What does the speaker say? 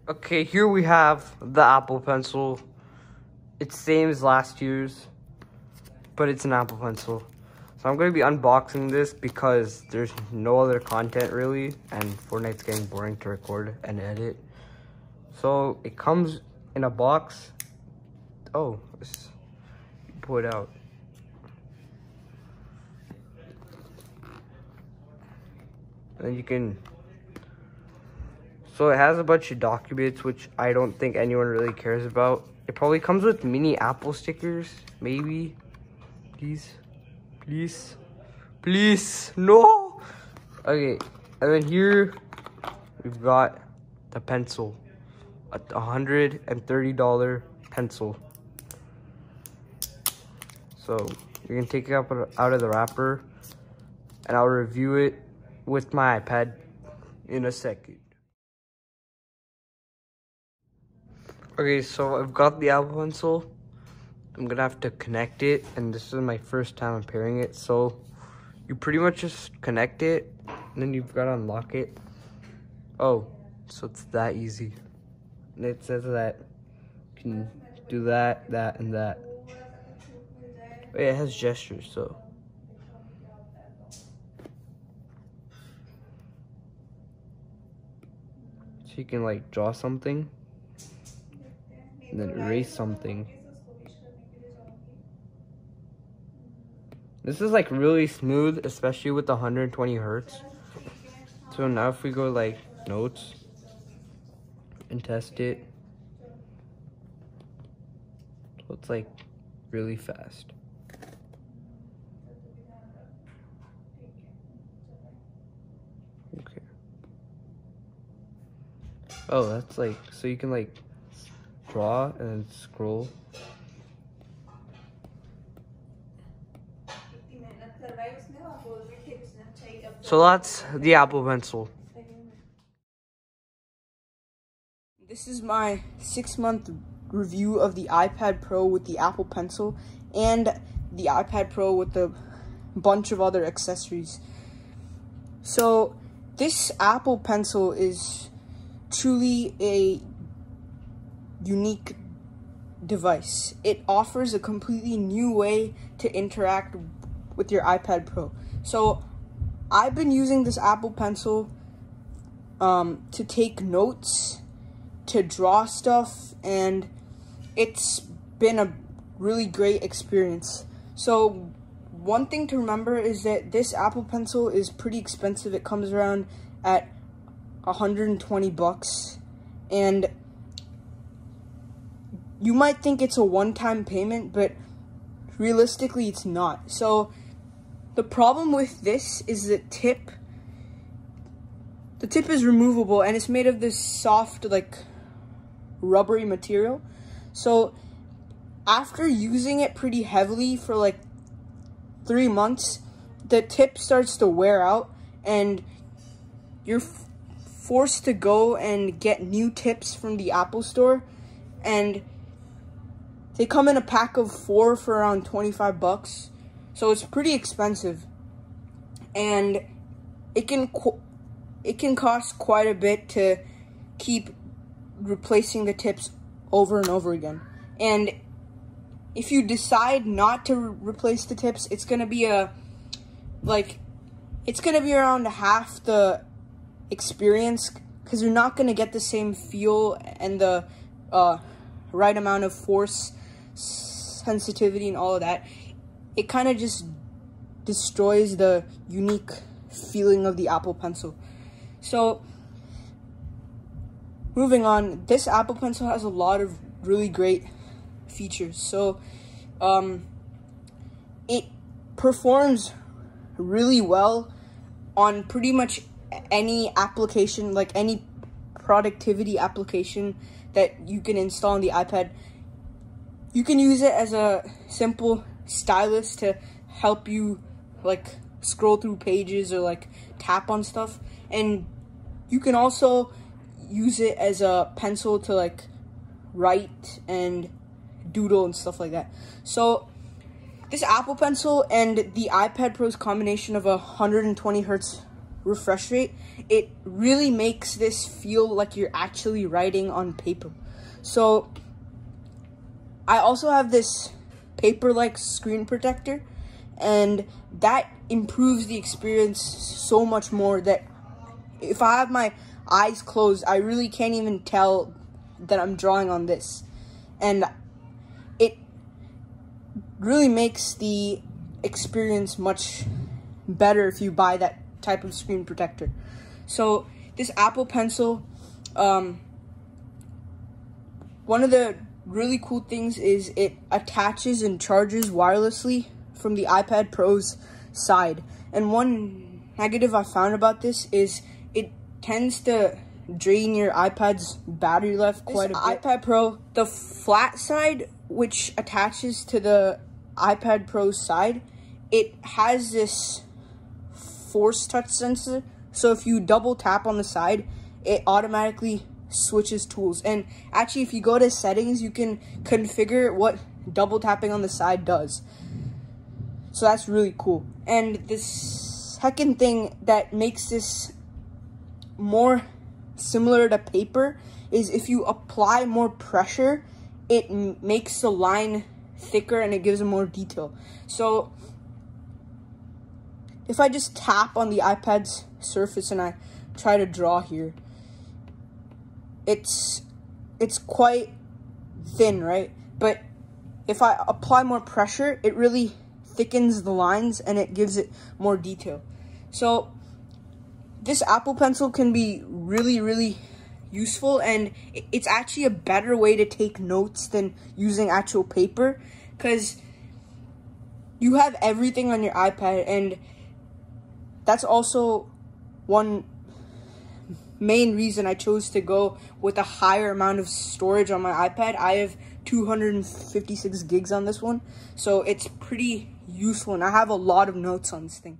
Okay, here we have the Apple Pencil. It's same as last year's, but it's an Apple Pencil. So I'm going to be unboxing this because there's no other content really, and Fortnite's getting boring to record and edit. So it comes in a box. Oh, let's pull it out. And you can, so it has a bunch of documents, which I don't think anyone really cares about. It probably comes with mini Apple stickers, maybe. Please, no. Okay, and then here we've got the pencil, a $130 pencil. So you can take it out of the wrapper, and I'll review it with my iPad in a second. Okay, so I've got the Apple Pencil. I'm gonna have to connect it, and this is my first time I'm pairing it. So you pretty much just connect it, and then you've got to unlock it. Oh, so it's that easy. And it says that you can do that, and that. Wait, it has gestures, so. So you can like draw something and then erase something. This is like really smooth, especially with the 120 hertz. So now if we go like notes and test it, so it's like really fast. Okay. Oh, that's like, so you can like draw and then scroll. So that's the Apple Pencil. This is my 6-month review of the iPad Pro with the Apple Pencil and the iPad Pro with a bunch of other accessories. So this Apple Pencil is truly a unique device. It offers a completely new way to interact with your iPad Pro. So I've been using this Apple Pencil to take notes, to draw stuff, and it's been a really great experience. So one thing to remember is that this Apple Pencil is pretty expensive. It comes around at $120, and you might think it's a one-time payment, but realistically it's not. So the problem with this is the tip is removable, and it's made of this soft, like, rubbery material. So after using it pretty heavily for like 3 months, the tip starts to wear out, and you're forced to go and get new tips from the Apple Store, and they come in a pack of 4 for around $25. So it's pretty expensive, and it can cost quite a bit to keep replacing the tips over and over again. And if you decide not to replace the tips, it's gonna be around half the experience, because you're not gonna get the same feel and the right amount of force, sensitivity, and all of that. It kind of just destroys the unique feeling of the Apple Pencil. So moving on, this Apple Pencil has a lot of really great features. So it performs really well on pretty much any application, like any productivity application that you can install on the iPad. You can use it as a simple stylus to help you like scroll through pages or like tap on stuff, and you can also use it as a pencil to like write and doodle and stuff like that. So this Apple Pencil and the iPad Pro's combination of a 120 hertz refresh rate, it really makes this feel like you're actually writing on paper. So I also have this paper-like screen protector, and that improves the experience so much more that if I have my eyes closed, I really can't even tell that I'm drawing on this. And it really makes the experience much better if you buy that type of screen protector. So this Apple Pencil, one of the really cool things is it attaches and charges wirelessly from the iPad Pro's side. And one negative I found about this is it tends to drain your iPad's battery life quite a bit. iPad Pro, the flat side, which attaches to the iPad Pro's side, it has this force touch sensor. So if you double tap on the side, it automatically switches tools. And actually, if you go to settings, you can configure what double tapping on the side does. So that's really cool. And the second thing that makes this more similar to paper is if you apply more pressure, it makes the line thicker and it gives it more detail. So if I just tap on the iPad's surface and I try to draw here, it's quite thin, right? But if I apply more pressure, it really thickens the lines and it gives it more detail. So this Apple Pencil can be really, really useful, and it's actually a better way to take notes than using actual paper, because you have everything on your iPad, and that's also one main reason I chose to go with a higher amount of storage on my iPad. I have 256 gigs on this one, so it's pretty useful, and I have a lot of notes on this thing.